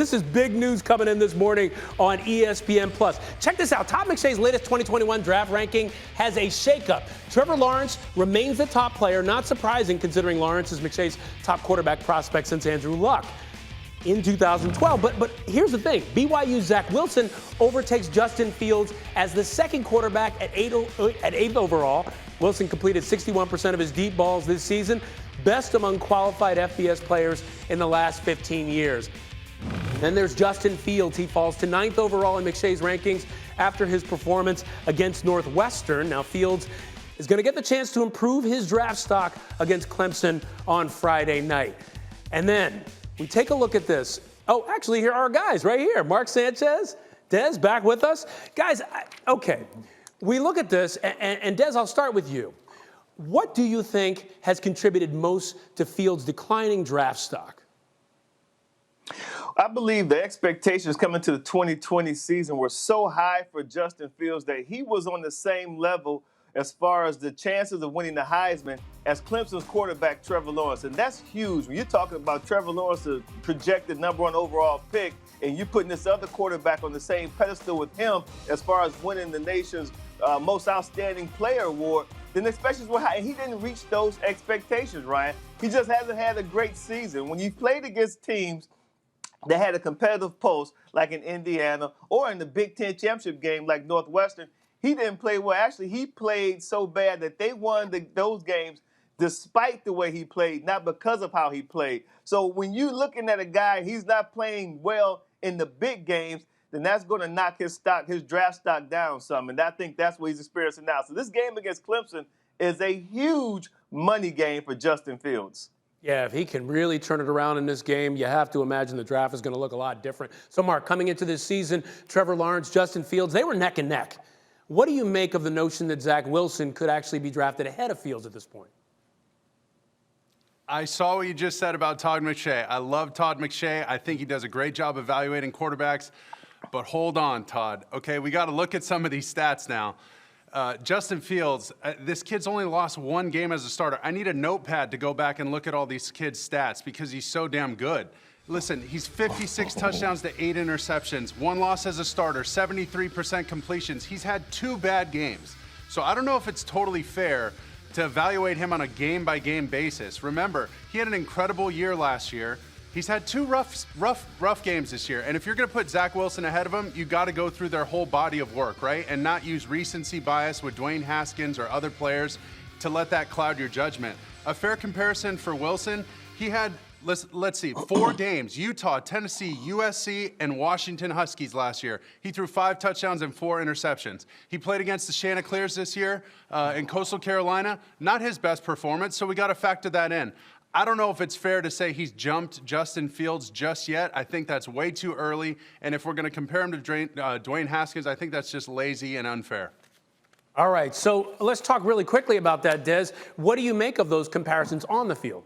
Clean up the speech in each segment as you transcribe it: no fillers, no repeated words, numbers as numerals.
This is big news coming in this morning on ESPN+. Check this out. Todd McShay's latest 2021 draft ranking has a shakeup. Trevor Lawrence remains the top player, not surprising considering Lawrence is McShay's top quarterback prospect since Andrew Luck in 2012. But here's the thing. BYU Zach Wilson overtakes Justin Fields as the second quarterback at eighth overall. Wilson completed 61% of his deep balls this season, best among qualified FBS players in the last 15 years. Then there's Justin Fields. He falls to 9th overall in McShay's rankings after his performance against Northwestern. Now Fields is going to get the chance to improve his draft stock against Clemson on Friday night. And then we take a look at this. Oh, actually, here are our guys right here. Mark Sanchez, Des, back with us. Guys, okay, we look at this, and Des, I'll start with you. What do you think has contributed most to Fields' declining draft stock? I believe the expectations coming to the 2020 season were so high for Justin Fields that he was on the same level as far as the chances of winning the Heisman as Clemson's quarterback Trevor Lawrence. And that's huge. When you're talking about Trevor Lawrence, the projected #1 overall pick, and you're putting this other quarterback on the same pedestal with him as far as winning the nation's most outstanding player award, then the expectations were high. And he didn't reach those expectations, Ryan. He just hasn't had a great season. When you played against teams that had a competitive pulse, like in Indiana, or in the Big Ten championship game, like Northwestern, he didn't play well. Actually, he played so bad that they won those games despite the way he played, not because of how he played. So when you're looking at a guy, he's not playing well in the big games, then that's going to knock his draft stock down some. And I think that's what he's experiencing now. So this game against Clemson is a huge money game for Justin Fields. Yeah, if he can really turn it around in this game, you have to imagine the draft is going to look a lot different. So, Mark, coming into this season, Trevor Lawrence, Justin Fields, they were neck and neck. What do you make of the notion that Zach Wilson could actually be drafted ahead of Fields at this point? I saw what you just said about Todd McShay. I love Todd McShay. I think he does a great job evaluating quarterbacks. But hold on, Todd. Okay, we got to look at some of these stats now. Justin Fields, this kid's only lost one game as a starter. I need a notepad to go back and look at all these kids' stats because he's so damn good. Listen, he's 56 touchdowns to 8 interceptions, 1 loss as a starter, 73% completions. He's had 2 bad games. So I don't know if it's totally fair to evaluate him on a game-by-game basis. Remember, he had an incredible year last year. He's had 2 rough games this year. And if you're going to put Zach Wilson ahead of him, you got to go through their whole body of work, right? And not use recency bias with Dwayne Haskins or other players to let that cloud your judgment. A fair comparison for Wilson, he had, let's see, 4 games, Utah, Tennessee, USC, and Washington Huskies last year. He threw 5 touchdowns and 4 interceptions. He played against the Chanticleers this year in Coastal Carolina. Not his best performance, so we got to factor that in. I don't know if it's fair to say he's jumped Justin Fields just yet. I think that's way too early. And if we're going to compare him to Dwayne Haskins, I think that's just lazy and unfair. All right, so let's talk really quickly about that, Des. What do you make of those comparisons on the field?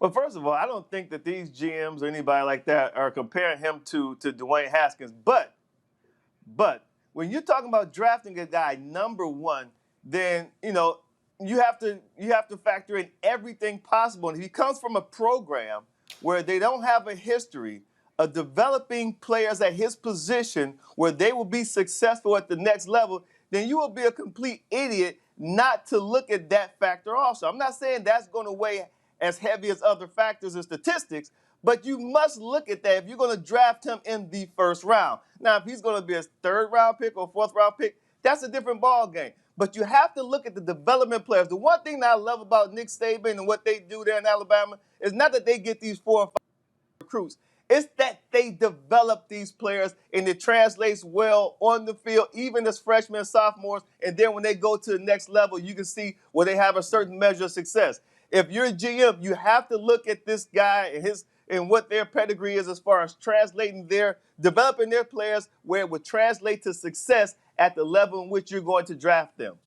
Well, first of all, I don't think that these GMs or anybody like that are comparing him to Dwayne Haskins. But when you're talking about drafting a guy #1, then, you have to factor in everything possible. And if he comes from a program where they don't have a history of developing players at his position where they will be successful at the next level, then you will be a complete idiot not to look at that factor also. I'm not saying that's going to weigh as heavy as other factors and statistics, but you must look at that if you're going to draft him in the first round. Now, if he's going to be a 3rd round pick or 4th round pick, that's a different ball game. But you have to look at the development players. The one thing that I love about Nick Saban and what they do there in Alabama is not that they get these 4 or 5 recruits. It's that they develop these players and it translates well on the field, even as freshmen and sophomores. And then when they go to the next level, you can see where they have a certain measure of success. If you're a GM, you have to look at this guy and what their pedigree is as far as developing their players where it would translate to success at the level in which you're going to draft them.